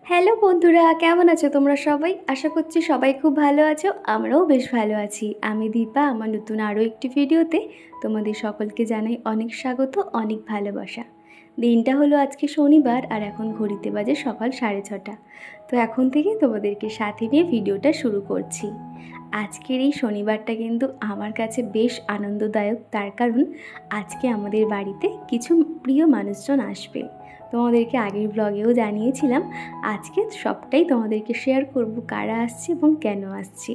Hello বন্ধুরা, কেমন আছো তোমরা সবাই? আশা করছি সবাই খুব ভালো আছো। আমরাও বেশ ভালো আছি। আমি দীপা, আমার নতুন আরও একটি ভিডিওতে তোমাদের সকলকে জানাই অনেক স্বাগত, অনেক ভালোবাসা। দিনটা হলো আজকে শনিবার, আর এখন ঘড়িতে বাজে সকাল 6:30। তো এখন থেকে তোমাদেরকে সাথে নিয়ে ভিডিওটা শুরু করছি। আজকের এই শনিবারটা কিন্তু আমার কাছে বেশ আনন্দদায়ক, তার কারণ আজকে আমাদের বাড়িতে কিছু প্রিয় মানুষজন আসবে। তোমাদেরকে আগের ব্লগেও জানিয়েছিলাম, আজকে সবটাই তোমাদেরকে শেয়ার করব, কারা আসছে এবং কেন আসছে।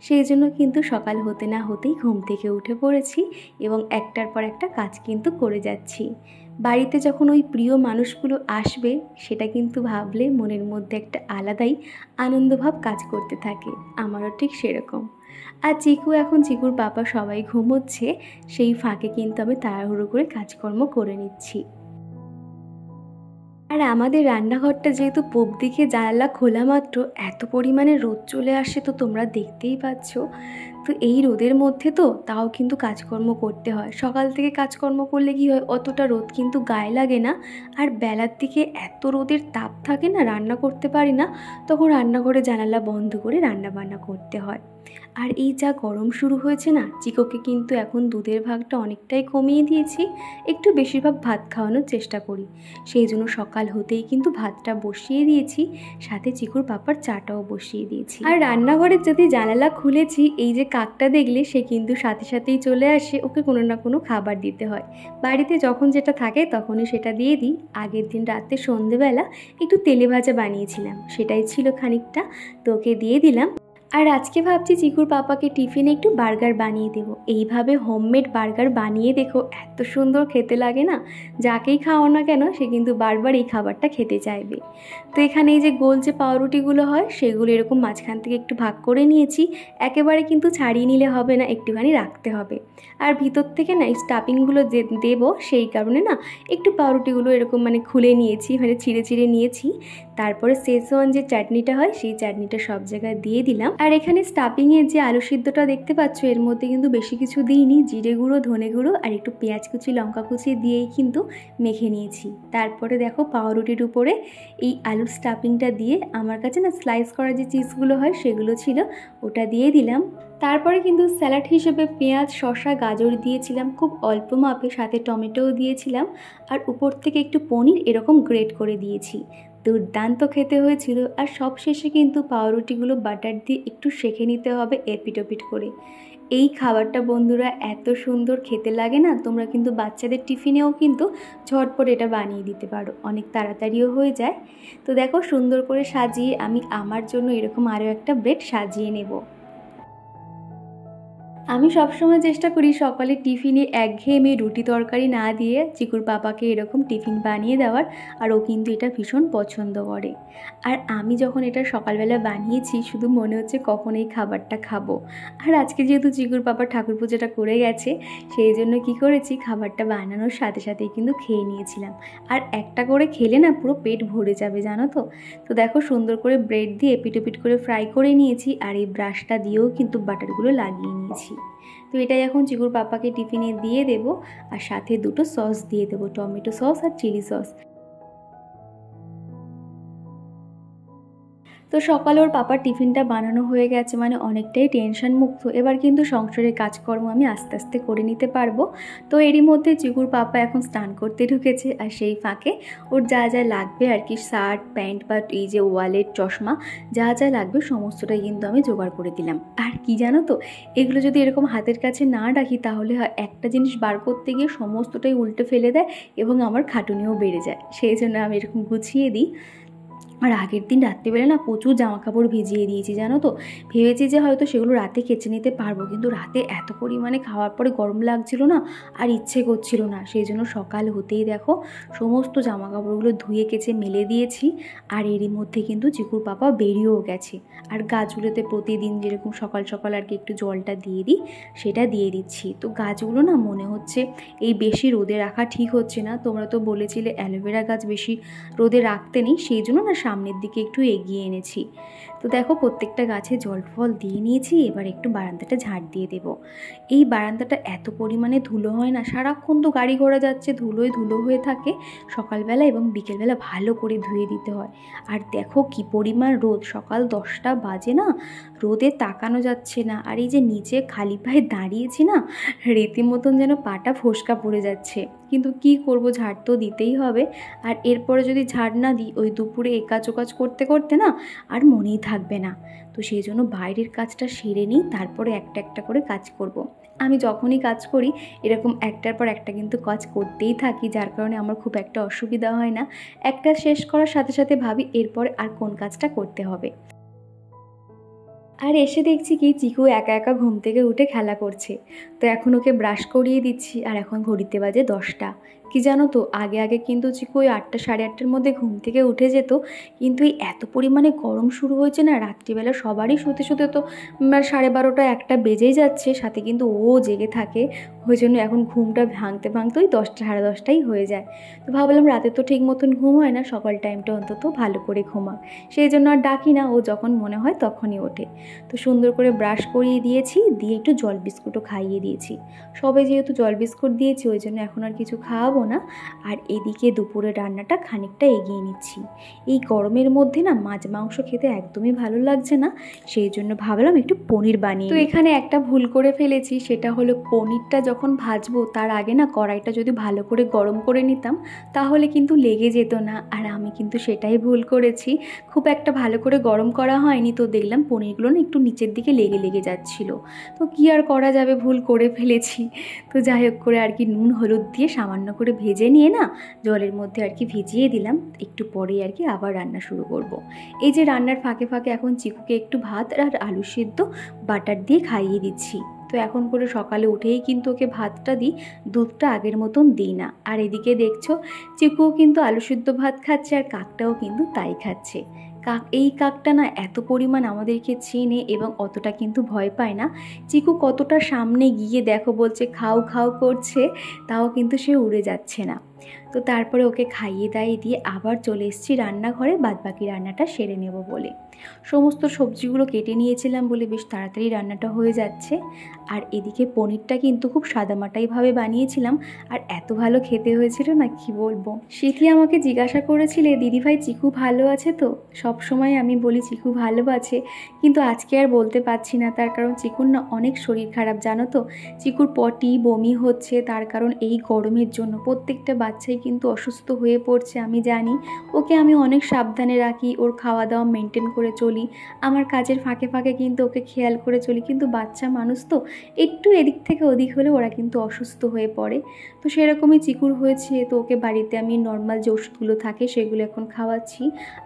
সেই জন্য কিন্তু সকাল হতে না হতেই ঘুম থেকে উঠে পড়েছি এবং একটার পর একটা কাজ কিন্তু করে যাচ্ছি। বাড়িতে যখন ওই প্রিয় মানুষগুলো আসবে, সেটা কিন্তু ভাবলে মনের মধ্যে একটা আলাদাই আনন্দভাব কাজ করতে থাকে। আমারও ঠিক সেরকম। আর চিকুর বাবা সবাই ঘুমোচ্ছে, সেই ফাঁকে কিন্তু আমি তাড়াহুড়ো করে কাজকর্ম করে নিচ্ছি। আর আমাদের রান্নাঘরটা যেহেতু পূব দিকে, জানালা খোলা মাত্র এত পরিমাণে রোদ চলে আসে, তো তোমরা দেখতেই পাচ্ছ। তো এই রোদের মধ্যে তো তাও কিন্তু কাজকর্ম করতে হয়। সকাল থেকে কাজকর্ম করলে কি হয়, অতটা রোদ কিন্তু গায়ে লাগে না। আর বেলার দিকে এত রোদের তাপ থাকে না, রান্না করতে পারি না, তখন রান্নাঘরে জানালা বন্ধ করে রান্না বান্না করতে হয়। আর এই যা গরম শুরু হয়েছে না, চিকোকে কিন্তু এখন দুধের ভাগটা অনেকটাই কমিয়ে দিয়েছি, একটু বেশিরভাগ ভাত খাওয়ানোর চেষ্টা করি। সেই জন্য সকাল হতেই কিন্তু ভাতটা বসিয়ে দিয়েছি, সাথে চিকুর পাপার চাটাও বসিয়ে দিয়েছি। আর রান্নাঘরের যদি জানালা খুলেছি, এই যে কাকটা দেখলে, সে কিন্তু সাথে সাথেই চলে আসে। ওকে কোনো না কোনো খাবার দিতে হয়। বাড়িতে যখন যেটা থাকে তখনই সেটা দিয়ে দিই। আগের দিন রাতে সন্ধেবেলা একটু তেলে ভাজা বানিয়েছিলাম, সেটাই ছিল খানিকটা, তো ওকে দিয়ে দিলাম। আর আজকে ভাবছি চিকুর পাপাকে টিফিনে একটু বার্গার বানিয়ে দেবো। এইভাবে হোমমেড বার্গার বানিয়ে দেখো, এত সুন্দর খেতে লাগে না। যাকেই খাওয়াও না কেন, সে কিন্তু বারবার এই খাবারটা খেতে চাইবে। তো এখানে এই যে গোল যে পাউরুটিগুলো হয়, সেগুলো এরকম মাঝখান থেকে একটু ভাগ করে নিয়েছি। একেবারে কিন্তু ছাড়িয়ে নিলে হবে না, একটুখানি রাখতে হবে। আর ভিতর থেকে না এই স্টাফিংগুলো যে দেবো, সেই কারণে না একটু পাউরুটিগুলো এরকম খুলে নিয়েছি, ছিঁড়ে ছিঁড়ে নিয়েছি। তারপরে শেজওয়ান যে চাটনিটা হয়, সেই চাটনিটা সব জায়গায় দিয়ে দিলাম। আর এখানে স্টাফিংয়ের যে আলু সিদ্ধটা দেখতে পাচ্ছ, এর মধ্যে কিন্তু বেশি কিছু দিইনি। জিরে গুঁড়ো, ধনে গুঁড়ো আর একটু পেঁয়াজ কুচি, লঙ্কা কুচি দিয়েই কিন্তু মেখে নিয়েছি। তারপরে দেখো পাউরুটির উপরে এই আলুর স্টাফিংটা দিয়ে, আমার কাছে না স্লাইস করা যে চিজগুলো হয় সেগুলো ছিল, ওটা দিয়ে দিলাম। তারপরে কিন্তু স্যালাড হিসেবে পেঁয়াজ, শসা, গাজর দিয়েছিলাম খুব অল্প মাপে, সাথে টমেটোও দিয়েছিলাম। আর উপর থেকে একটু পনির এরকম গ্রেট করে দিয়েছি। দুর্দান্ত খেতে হয়েছিল। আর সব শেষে কিন্তু পাউরুটিগুলো বাটার দিয়ে একটু সেঁকে নিতে হবে এপিট ওপিট করে। এই খাবারটা বন্ধুরা এত সুন্দর খেতে লাগে না, তোমরা কিন্তু বাচ্চাদের টিফিনেও কিন্তু ঝটপট এটা বানিয়ে দিতে পারো, অনেক তাড়াতাড়িও হয়ে যায়। তো দেখো সুন্দর করে সাজিয়ে আমি আমার জন্য এরকম আরও একটা ব্রেড সাজিয়ে নেব। আমি সবসময় চেষ্টা করি সকালে টিফিনে একঘেয়েমি রুটি তরকারি না দিয়ে চিকুর পাপাকে এরকম টিফিন বানিয়ে দেওয়ার। আর ও কিন্তু এটা ভীষণ পছন্দ করে। আর আমি যখন এটা সকালবেলা বানিয়েছি, শুধু মনে হচ্ছে কখন এই খাবারটা খাবো। আর আজকে যেহেতু চিকুর পাপা ঠাকুর পুজোটা করে গেছে, সেই জন্য কি করেছি, খাবারটা বানানোর সাথে সাথেই কিন্তু খেয়ে নিয়েছিলাম। আর একটা করে খেলে না পুরো পেট ভরে যাবে, জানো তো। তো দেখো সুন্দর করে ব্রেড দিয়ে এপিট ওপিট করে ফ্রাই করে নিয়েছি, আর এই ব্রাশটা দিয়েও কিন্তু বাটারগুলো লাগিয়ে নিয়েছি। তো এটাই এখন চিকুর পাপাকে টিফিনে দিয়ে দেবো। আর সাথে দুটো সস দিয়ে দেবো, টমেটো সস আর চিলি সস। তো সকালে ওর পাপার টিফিনটা বানানো হয়ে গেছে, অনেকটাই টেনশন মুক্ত। এবার কিন্তু সংসারের কাজকর্ম আমি আস্তে আস্তে করে নিতে পারবো। তো এরই মধ্যে চিকুর পাপা এখন স্নান করতে ঢুকেছে, আর সেই ফাঁকে ওর যা যা লাগবে আর কি, শার্ট, প্যান্ট বা এই যে ওয়ালেট, চশমা, যা যা লাগবে সমস্তটাই কিন্তু আমি জোগাড় করে দিলাম। আর কি জানো তো, এগুলো যদি এরকম হাতের কাছে না রাখি, তাহলে একটা জিনিস বার করতে গিয়ে সমস্তটাই উল্টে ফেলে দেয় এবং আমার খাটুনিও বেড়ে যায়। সেই জন্য আমি এরকম গুছিয়ে দিই। আর আগের দিন রাত্রিবেলা না প্রচুর জামা কাপড় ভিজিয়ে দিয়েছি, জানো তো। ভেবেছি যে হয়তো সেগুলো রাতে কেচে নিতে পারবো, কিন্তু রাতে এত পরিমাণে খাওয়ার পরে গরম লাগছিল না, আর ইচ্ছে করছিল না। সেই জন্য সকাল হতেই দেখো সমস্ত জামা কাপড়গুলো ধুয়ে কেচে মেলে দিয়েছি। আর এরই মধ্যে কিন্তু চিকুর পাপা বেরিয়েও গেছে। আর গাছগুলোতে প্রতিদিন যেরকম সকাল সকাল আর কি একটু জলটা দিয়ে দিই, সেটা দিয়ে দিচ্ছি। তো গাছগুলো না মনে হচ্ছে এই বেশি রোদে রাখা ঠিক হচ্ছে না। তোমরা তো বলেছিলে অ্যালোভেরা গাছ বেশি রোদে রাখতে নেই, সেই জন্য না সামনের দিকে একটু এগিয়ে এনেছি। তো তো দেখো প্রত্যেকটা গাছে জল ফল দিয়ে নিয়েছি, এবার একটু বারান্দাটা ঝাড় দিয়ে দেবো। এই বারান্দাটা এত পরিমাণে ধুলো হয় না, সারাক্ষণ তো গাড়ি ঘোড়া যাচ্ছে, ধুলোয় ধুলো হয়ে থাকে। সকালবেলা এবং বিকেলবেলা ভালো করে ধুয়ে দিতে হয়। আর দেখো কি পরিমাণ রোদ, সকাল 10টা বাজে না, রোদে তাকানো যাচ্ছে না। আর এই যে নিচে খালি পায়ে দাঁড়িয়েছি না, রীতিমতন যেন পাটা ফোসকা পড়ে যাচ্ছে, কিন্তু কি করব, ঝাড় তো দিতেই হবে। আর এরপরে যদি ঝাড় না দিই, ওই দুপুরে একাজ ওকাজ করতে করতে না আর মনেই থাকবে না। তো সেই জন্য বাইরের কাজটা সেরে নিই, তারপরে একটা একটা করে কাজ করব। আমি যখনই কাজ করি এরকম একটার পর একটা কিন্তু কাজ করতেই থাকি, যার কারণে আমার খুব একটা অসুবিধা হয় না। একটা শেষ করার সাথে সাথে ভাবি এরপর আর কোন কাজটা করতে হবে। আর এসে দেখছি কি চিকু একা একা ঘুম থেকে উঠে খেলা করছে। তো এখন ওকে ব্রাশ করিয়ে দিচ্ছি, আর এখন ঘড়িতে বাজে 10টা। কি জানো তো, আগে আগে কিন্তু চিকু ওই 8টা সাড়ে 8টার মধ্যে ঘুম থেকে উঠে যেত, কিন্তু এই এত পরিমাণে গরম শুরু হয়েছে না, রাত্রিবেলা সবারই শুতে শুতে তো 12:30 1টা বেজেই যাচ্ছে, সাথে কিন্তু ও জেগে থাকে। ওই জন্য এখন ঘুমটা ভাঙতে ভাঙতে ওই 10টা সাড়ে 10টাই হয়ে যায়। তো ভাবলাম রাতে তো ঠিক মতন ঘুম হয় না, সকাল টাইমটা অন্তত ভালো করে ঘুমাক, সেই জন্য আর ডাকি না, ও যখন মনে হয় তখনই ওঠে। তো সুন্দর করে ব্রাশ করিয়ে দিয়েছি, দিয়ে একটু জল বিস্কুটও খাইয়ে দিয়েছি। সবে যেহেতু জল বিস্কুট দিয়েছি ওই জন্য এখন আর কিছু খাওয়াবো না। আর এদিকে দুপুরে রান্নাটা খানিকটা এগিয়ে নিচ্ছি। এই গরমের মধ্যে না মাছ মাংস খেতে একদমই ভালো লাগছে না, সেই জন্য ভাবলাম একটু পনির বানিয়ে। তো এখানে একটা ভুল করে ফেলেছি, সেটা হলো পনিরটা যখন ভাজবো তার আগে না কড়াইটা যদি ভালো করে গরম করে নিতাম তাহলে কিন্তু লেগে যেত না। আর আমি কিন্তু সেটাই ভুল করেছি, খুব একটা ভালো করে গরম করা হয়নি। তো দেখলাম পনিরগুলো না একটু নিচের দিকে লেগে লেগে যাচ্ছিল। তো কি আর করা যাবে, ভুল করে ফেলেছি। তো যাই হোক করে আর কি নুন হলুদ দিয়ে সামান্য করে ভেজে নিয়ে না জলের মধ্যে আর কি ভিজিয়ে দিলাম, একটু পরেই আর কি আবার রান্না শুরু করব। এই যে রান্নার ফাঁকে ফাঁকে এখন চিকুকে একটু ভাত আর আলু সিদ্ধ বাটার দিয়ে খাইয়ে দিচ্ছি। তো এখন করে সকালে উঠেই কিন্তু ওকে ভাতটা দিই, দুধটা আগের মতন দিই না। আর এদিকে দেখছো চিকুও কিন্তু আলু সিদ্ধ ভাত খাচ্ছে, আর কাকটাও কিন্তু তাই খাচ্ছে। এই কাকটা না এত পরিমাণ আমাদেরকে চেনে এবং অতটা কিন্তু ভয় পায় না। চিকু কতটা সামনে গিয়ে দেখো বলছে খাও খাও করছে, তাও কিন্তু সে উড়ে যাচ্ছে না। তো তারপরে ওকে খাইয়ে দাইয়ে দিয়ে আবার চলে এসেছি রান্নাঘরে বাদবাকি রান্নাটা সেরে নেব বলে। সমস্ত সবজিগুলো কেটে নিয়েছিলাম বলে বেশ তাড়াতাড়ি রান্নাটা হয়ে যাচ্ছে। আর এদিকে পনিরটা কিন্তু খুব সাদামাটাইভাবে বানিয়েছিলাম, আর এত ভালো খেতে হয়েছিল না কি বলবো। সিথি আমাকে জিজ্ঞাসা করেছিলে দিদিভাই চিকু ভালো আছে তো। সব সময় আমি বলি চিকু ভালো আছে, কিন্তু আজকে আর বলতে পারছি না, তার কারণ চিকুর না অনেক শরীর খারাপ জানো তো। চিকুর পটি বমি হচ্ছে, তার কারণ এই গরমের জন্য প্রত্যেকটা বাচ্চাই কিন্তু অসুস্থ হয়ে পড়ছে। আমি জানি, ওকে আমি অনেক সাবধানে রাখি, ওর খাওয়া দাওয়া মেনটেন করে চলি, আমার কাজের ফাঁকে ফাঁকে কিন্তু ওকে খেয়াল করে চলি, কিন্তু বাচ্চা মানুষ তো একটু এদিক থেকে ওদিক হলে ওরা কিন্তু অসুস্থ হয়ে পড়ে। তো সেরকমই চিকুর হয়েছে। তো ওকে বাড়িতে আমি নর্মাল যে ওষুধগুলো থাকে সেগুলো এখন খাওয়াচ্ছি।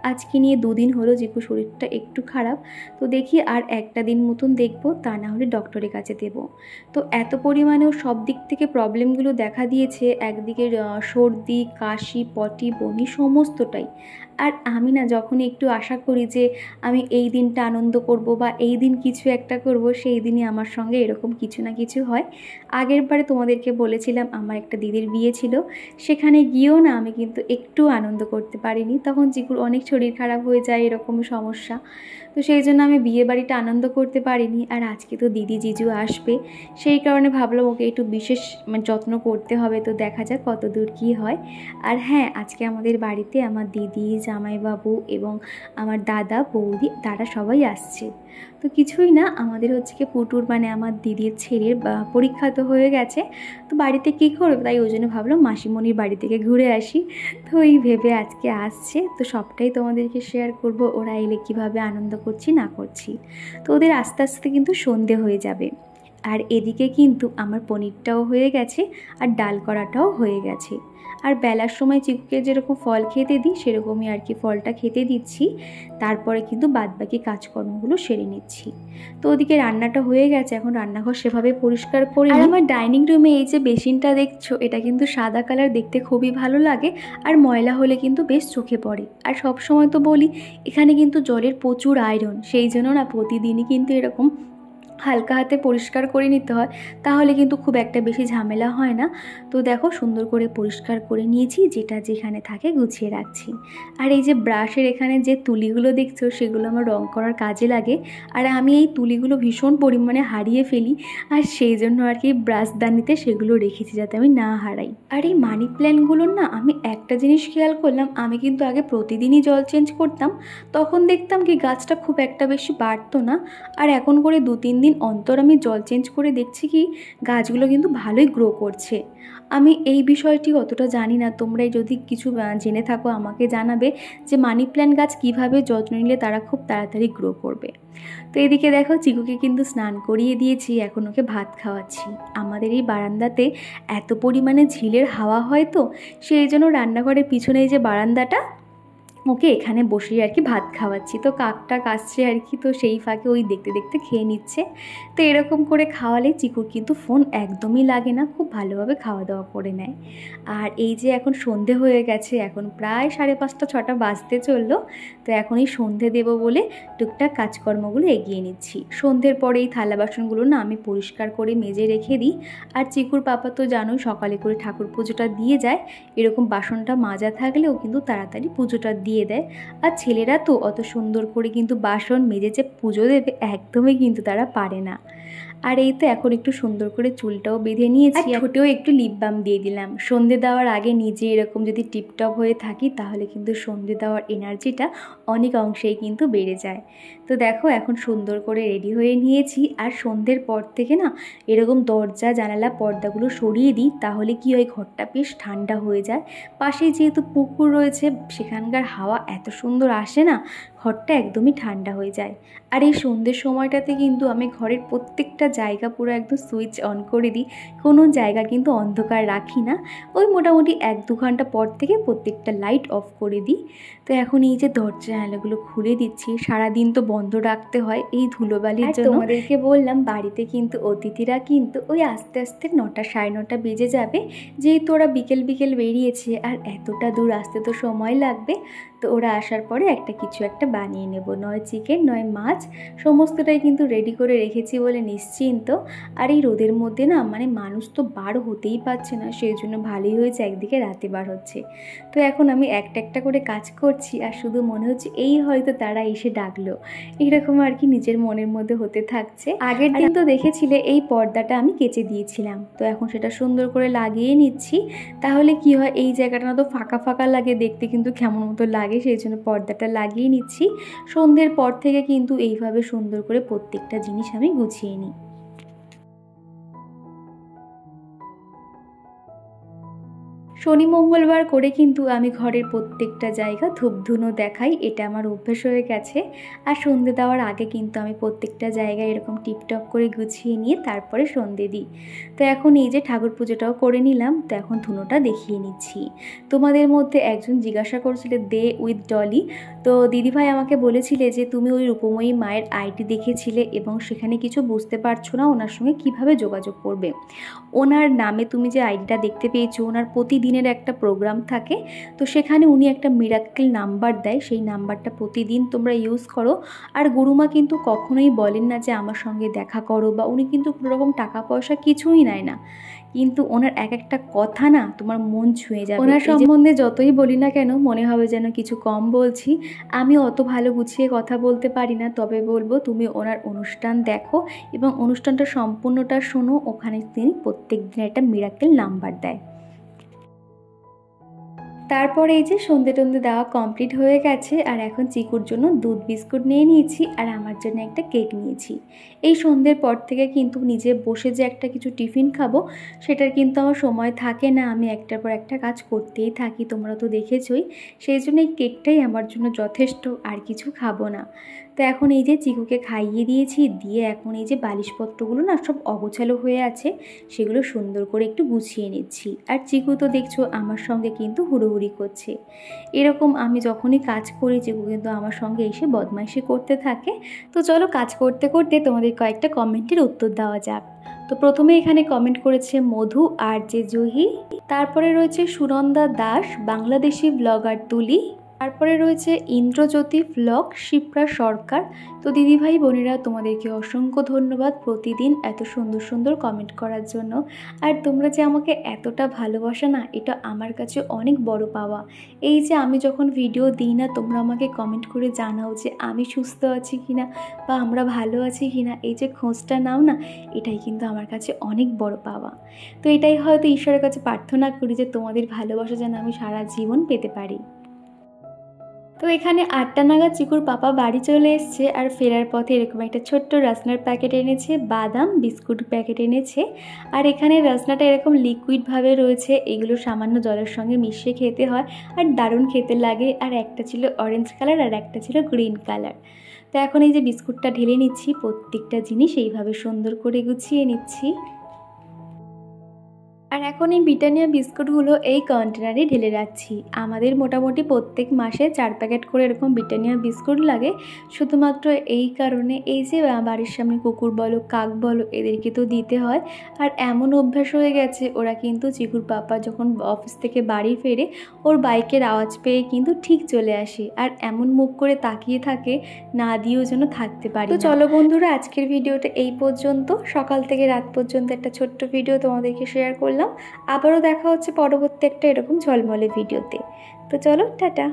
আজকে নিয়ে 2 দিন হলো চিকুর শরীরটা একটু খারাপ, তো দেখি আর একটা দিন মতন দেখবো, তা না হলে ডক্টরের কাছে দেব। তো এত পরিমাণে ওর সব দিক থেকে প্রবলেমগুলো দেখা দিয়েছে, একদিকে সর্দি কাশি পটি বমি সমস্তটাই। আর আমি না যখনই একটু আশা করি যে আমি এই দিনটা আনন্দ করব বা এই দিন কিছু একটা করব, সেই দিনই আমার সঙ্গে এরকম কিছু না কিছু হয়। আগের বারে তোমাদেরকে বলেছিলাম আমার একটা দিদির বিয়ে ছিল, সেখানে গিয়েও না আমি কিন্তু একটু আনন্দ করতে পারিনি, তখন চিকুর অনেক শরীর খারাপ হয়ে যায়, এরকম সমস্যা। তো সেই জন্য আমি বিয়ে বাড়িটা আনন্দ করতে পারিনি। আর আজকে তো দিদি জিজু আসবে, সেই কারণে ভাবলাম ওকে একটু বিশেষ যত্ন করতে হবে। তো দেখা যাক কত দূর কী হয়। আর হ্যাঁ, আজকে আমাদের বাড়িতে আমার দিদি জামাইবাবু এবং আমার দাদা বৌদি তারা সবাই আসছে। তো কিছুই না, আমাদের হচ্ছে কি পুটুর মানে আমার দিদির ছেলের পরীক্ষা তো হয়ে গেছে, তো বাড়িতে কী করবে, তাই ওই জন্য ভাবলাম মাসিমণির বাড়ি থেকে ঘুরে আসি। তো এই ভেবে আজকে আসছে, তো সবটাই তোমাদেরকে শেয়ার করব, ওরা এলে কীভাবে আনন্দ করছি না করছি। তো ওদের আস্তে আস্তে কিন্তু সন্ধে হয়ে যাবে। আর এদিকে কিন্তু আমার পনিরটাও হয়ে গেছে আর ডাল করাটাও হয়ে গেছে। আর বেলার সময় চিকুকে যেরকম ফল খেতে দিই সেরকমই আর কি ফলটা খেতে দিচ্ছি, তারপরে কিন্তু বাদবাকি কাজকর্মগুলো সেরে নিচ্ছি। তো ওদিকে রান্নাটা হয়ে গেছে, এখন রান্নাঘর সেভাবে পরিষ্কার করি। আর আমার ডাইনিং রুমে এই যে বেসিনটা দেখছো, এটা কিন্তু সাদা কালার, দেখতে খুবই ভালো লাগে, আর ময়লা হলে কিন্তু বেশ চোখে পড়ে। আর সব সময় তো বলি এখানে কিন্তু জলের প্রচুর আয়রন, সেই জন্য না প্রতিদিনই কিন্তু এরকম হালকা হাতে পরিষ্কার করে নিতে হয়, তাহলে কিন্তু খুব একটা বেশি ঝামেলা হয় না। তো দেখো সুন্দর করে পরিষ্কার করে নিয়েছি, যেটা যেখানে থাকে গুছিয়ে রাখছি। আর এই যে ব্রাশের এখানে যে তুলিগুলো দেখছো সেগুলো আমার রং করার কাজে লাগে, আর আমি এই তুলিগুলো ভীষণ পরিমাণে হারিয়ে ফেলি, আর সেই জন্য আর কি ব্রাশদানিতে সেগুলো রেখেছি যাতে আমি না হারাই। আর এই মানি প্ল্যান্টগুলোর না আমি একটা জিনিস খেয়াল করলাম, আমি কিন্তু আগে প্রতিদিনই জল চেঞ্জ করতাম, তখন দেখতাম কি গাছটা খুব একটা বেশি বাড়তো না। আর এখন করে 2-3 দিন অন্তর আমি জল চেঞ্জ করে দেখছি কি গাছগুলো কিন্তু ভালোই গ্রো করছে। আমি এই বিষয়টি অতটা জানি না, তোমরাই যদি কিছু জেনে থাকো আমাকে জানাবে যে মানি প্ল্যান্ট গাছ কিভাবে যত্ন নিলে তারা খুব তাড়াতাড়ি গ্রো করবে। তো এদিকে দেখো চিকুকে কিন্তু স্নান করিয়ে দিয়েছি, এখন ওকে ভাত খাওয়াচ্ছি। আমাদের এই বারান্দাতে এত পরিমাণে ঝিলের হাওয়া হয়, তো সেই জন্য রান্নাঘরের পিছনে যে বারান্দাটা, ওকে এখানে বসিয়ে আর কি ভাত খাওয়াচ্ছি। তো কাকটা কাশছে আর কি, তো সেই ফাঁকে ওই দেখতে দেখতে খেয়ে নিচ্ছে। তো এরকম করে খাওয়ালে চিকুর কিন্তু ফোন একদমই লাগে না, খুব ভালোভাবে খাওয়া দাওয়া করে নেয়। আর এই যে এখন সন্ধে হয়ে গেছে, এখন প্রায় 5:30-6টা বাজতে চললো। তো এখন এই সন্ধে দেবো বলে টুকটাক কাজকর্মগুলো এগিয়ে নিচ্ছি। সন্ধ্যের পরে এই থালা বাসনগুলো না আমি পরিষ্কার করে মেজে রেখে দিই। আর চিকুর পাপা তো জানোই সকালে করে ঠাকুর পুজোটা দিয়ে যায়, এরকম বাসনটা মাজা থাকলেও কিন্তু তাড়াতাড়ি পুজোটা দিয়ে দেয়। আর ছেলেরা তো অত সুন্দর করে কিন্তু বাসন মেজে যে পুজো দেবে একদমই কিন্তু তারা পারে না। আর এই তো এখন একটু সুন্দর করে চুলটাও বেঁধে নিয়েছি, আর ঠোঁটেও একটু লিপ বাম দিয়ে দিলাম। সন্ধে দেওয়ার আগে নিজে এরকম যদি টিপটপ হয়ে থাকি তাহলে কিন্তু সন্ধে দেওয়ার এনার্জিটা অনেক অংশেই কিন্তু বেড়ে যায়। তো দেখো এখন সুন্দর করে রেডি হয়ে নিয়েছি। আর সন্ধ্যের পর থেকে না এরকম দরজা জানালা পর্দাগুলো সরিয়ে দিই, তাহলে কি হয় ঘরটা বেশ ঠান্ডা হয়ে যায়। পাশেই যেহেতু পুকুর রয়েছে, সেখানকার হাওয়া এত সুন্দর আসে না, ঘরটা একদমই ঠান্ডা হয়ে যায়। আর এই সন্ধ্যের সময়টাতে কিন্তু আমি ঘরের প্রত্যেকটা জায়গা পুরো একদম সুইচ অন করে দিই, কোনো জায়গা কিন্তু অন্ধকার রাখি না। ওই মোটামুটি 1-2 ঘন্টা পর থেকে প্রত্যেকটা লাইট অফ করে দিই। তো এখন এই যে দরজা জানালাগুলো খুলে দিচ্ছি, সারাদিন তো বন্ধ রাখতে হয় এই ধুলোবালির জন্য। তোমাদেরকে বললাম বাড়িতে কিন্তু অতিথিরা কিন্তু ওই আস্তে আস্তে 9টা 9:30 বেজে যাবে, যেহেতু ওরা বিকেল বিকেল বেরিয়েছে আর এতটা দূর আসতে তো সময় লাগবে। তো ওরা আসার পরে কিছু একটা বানিয়ে নেব, নয় চিকেন নয় মাছ, সমস্তটাই কিন্তু রেডি করে রেখেছি বলে নিশ্চিন্ত। আর এই রোদের মধ্যে না মানে মানুষ তো বার হতেই পারছে না, সেই জন্য ভালোই হয়েছে একদিকে রাতে বার হচ্ছে। তো এখন আমি একটা একটা করে কাজ করছি, আর শুধু মনে হচ্ছে এই হয়তো তারা এসে ডাকলো, এইরকম আর কি নিজের মনের মধ্যে হতে থাকছে। আগের দিন তো দেখেছিলে এই পর্দাটা আমি কেচে দিয়েছিলাম, তো এখন সেটা সুন্দর করে লাগিয়ে নিচ্ছি। তাহলে কি হয় এই জায়গাটা না তো ফাঁকা ফাঁকা লাগে, দেখতে কিন্তু কেমন মতো লাগে, সেই জন্য পর্দাটা লাগিয়ে নিচ্ছি। সন্ধ্যের পর থেকে কিন্তু এইভাবে সুন্দর করে প্রত্যেকটা জিনিস আমি গুছিয়ে নিই। শনি মঙ্গলবার করে কিন্তু আমি ঘরের প্রত্যেকটা জায়গা ধূপধুনো দেখাই, এটা আমার অভ্যেস হয়ে গেছে। আর সন্ধে দেওয়ার আগে কিন্তু আমি প্রত্যেকটা জায়গায় এরকম টিপটপ করে গুছিয়ে নিয়ে তারপরে সন্ধে দিই। তো এখন এই যে ঠাকুর পুজোটাও করে নিলাম, তো এখন ধুনোটা দেখিয়ে নিচ্ছি। তোমাদের মধ্যে একজন জিজ্ঞাসা করছিলে দে উইথ ডলি, তো দিদিভাই আমাকে বলেছিলে যে তুমি ওই রূপময়ী মায়ের আইডি দেখেছিলে এবং সেখানে কিছু বুঝতে পারছো না ওনার সঙ্গে কিভাবে যোগাযোগ করবে। ওনার নামে তুমি যে আইডিটা দেখতে পেয়েছো, ওনার প্রতিদিনের একটা প্রোগ্রাম থাকে, তো সেখানে উনি একটা মিরাক্কেল নাম্বার দেয়, সেই নাম্বারটা প্রতিদিন তোমরা ইউজ করো। আর গুরুমা কিন্তু কখনোই বলেন না যে আমার সঙ্গে দেখা করো, বা উনি কিন্তু কোনোরকম টাকা পয়সা কিছুই নেয় না, কিন্তু ওনার একটা কথা না তোমার মন ছুঁয়ে যাবে। ওনার সম্বন্ধে যতই বলি না কেন মনে হবে যেন কিছু কম বলছি। আমি অত ভালো গুছিয়ে কথা বলতে পারি না, তবে বলবো তুমি ওনার অনুষ্ঠান দেখো এবং অনুষ্ঠানটা সম্পূর্ণটা শোনো, ওখানে তিনি প্রত্যেক দিন একটা মিরাক্কেল নাম্বার দেয়। তারপরে এই যে সন্ধে টন্ধে দেওয়া কমপ্লিট হয়ে গেছে, আর এখন চিকুর জন্য দুধ বিস্কুট নিয়ে নিয়েছি আর আমার জন্য একটা কেক নিয়েছি। এই সন্ধ্যের পর থেকে কিন্তু নিজে বসে যে একটা কিছু টিফিন খাবো সেটার কিন্তু আমার সময় থাকে না, আমি একটার পর একটা কাজ করতেই থাকি, তোমরা তো দেখেছোই। সেই জন্য এই কেকটাই আমার জন্য যথেষ্ট, আর কিছু খাবো না। তো এখন এই যে চিকুকে খাইয়ে দিয়েছি, দিয়ে এখন এই যে বালিশপত্রগুলো না সব অগোছালো হয়ে আছে, সেগুলো সুন্দর করে একটু গুছিয়ে নিচ্ছি। আর চিকু তো দেখছো আমার সঙ্গে কিন্তু হুড়োহুড়ি করছে। এরকম আমি যখনই কাজ করি চিকু কিন্তু আমার সঙ্গে এসে বদমাইশি করতে থাকে। তো চলো কাজ করতে করতে তোমাদের কয়েকটা কমেন্টের উত্তর দেওয়া যাক। তো প্রথমে এখানে কমেন্ট করেছে মধু আর যে জহি, তারপরে রয়েছে সুনন্দা দাস, বাংলাদেশি ব্লগার তুলি, তারপরে রয়েছে ইন্দ্রজ্যোতি ব্লগ, শিপ্রা সরকার। তো দিদিভাই বোনেরা, তোমাদেরকে অসংখ্য ধন্যবাদ প্রতিদিন এত সুন্দর সুন্দর কমেন্ট করার জন্য। আর তোমরা যে আমাকে এতটা ভালোবাসো না, এটা আমার কাছে অনেক বড় পাওয়া। এই যে আমি যখন ভিডিও দিই না, তোমরা আমাকে কমেন্ট করে জানাও যে আমি সুস্থ আছি কিনা বা আমরা ভালো আছি কিনা, এই যে খোঁজটা নাও না, এটাই কিন্তু আমার কাছে অনেক বড় পাওয়া। তো এটাই হয়তো ঈশ্বরের কাছে প্রার্থনা করি যে তোমাদের ভালোবাসা যেন আমি সারা জীবন পেতে পারি। তো এখানে 8টা নাগাদ চিকুর পাপা বাড়ি চলে এসছে, আর ফেরার পথে এরকম একটা ছোট্ট রাসনার প্যাকেট এনেছে, বাদাম বিস্কুট প্যাকেট এনেছে। আর এখানে রাসনাটা এরকম লিকুইডভাবে রয়েছে, এগুলো সামান্য জলের সঙ্গে মিশিয়ে খেতে হয় আর দারুণ খেতে লাগে। আর একটা ছিল অরেঞ্জ কালার আর একটা ছিল গ্রিন কালার। তো এখন এই যে বিস্কুটটা ঢেলে নিচ্ছি, প্রত্যেকটা জিনিস এইভাবে সুন্দর করে গুছিয়ে নিচ্ছি। আর এখন এই ব্রিটানিয়া বিস্কুটগুলো এই কন্টেনারে ঢেলে রাখছি। আমাদের মোটামুটি প্রত্যেক মাসে 4 প্যাকেট করে এরকম ব্রিটানিয়া বিস্কুট লাগে, শুধুমাত্র এই কারণে, এই যে বাড়ির সামনে কুকুর বলো কাক বলো এদেরকে তো দিতে হয়। আর এমন অভ্যাস হয়ে গেছে, ওরা কিন্তু চিকুর পাপা যখন অফিস থেকে বাড়ি ফেরে ওর বাইকের আওয়াজ পেয়ে কিন্তু ঠিক চলে আসে, আর এমন মুখ করে তাকিয়ে থাকে, না দিয়েও যেন থাকতে পারি। তো চলো বন্ধুরা, আজকের ভিডিওটা এই পর্যন্ত। সকাল থেকে রাত পর্যন্ত একটা ছোট্ট ভিডিও তোমাদেরকে শেয়ার করলাম। আবারও দেখা হচ্ছে পরবর্তী একটা এরকম ঝলমলে ভিডিওতে। তো চলো, টাটা।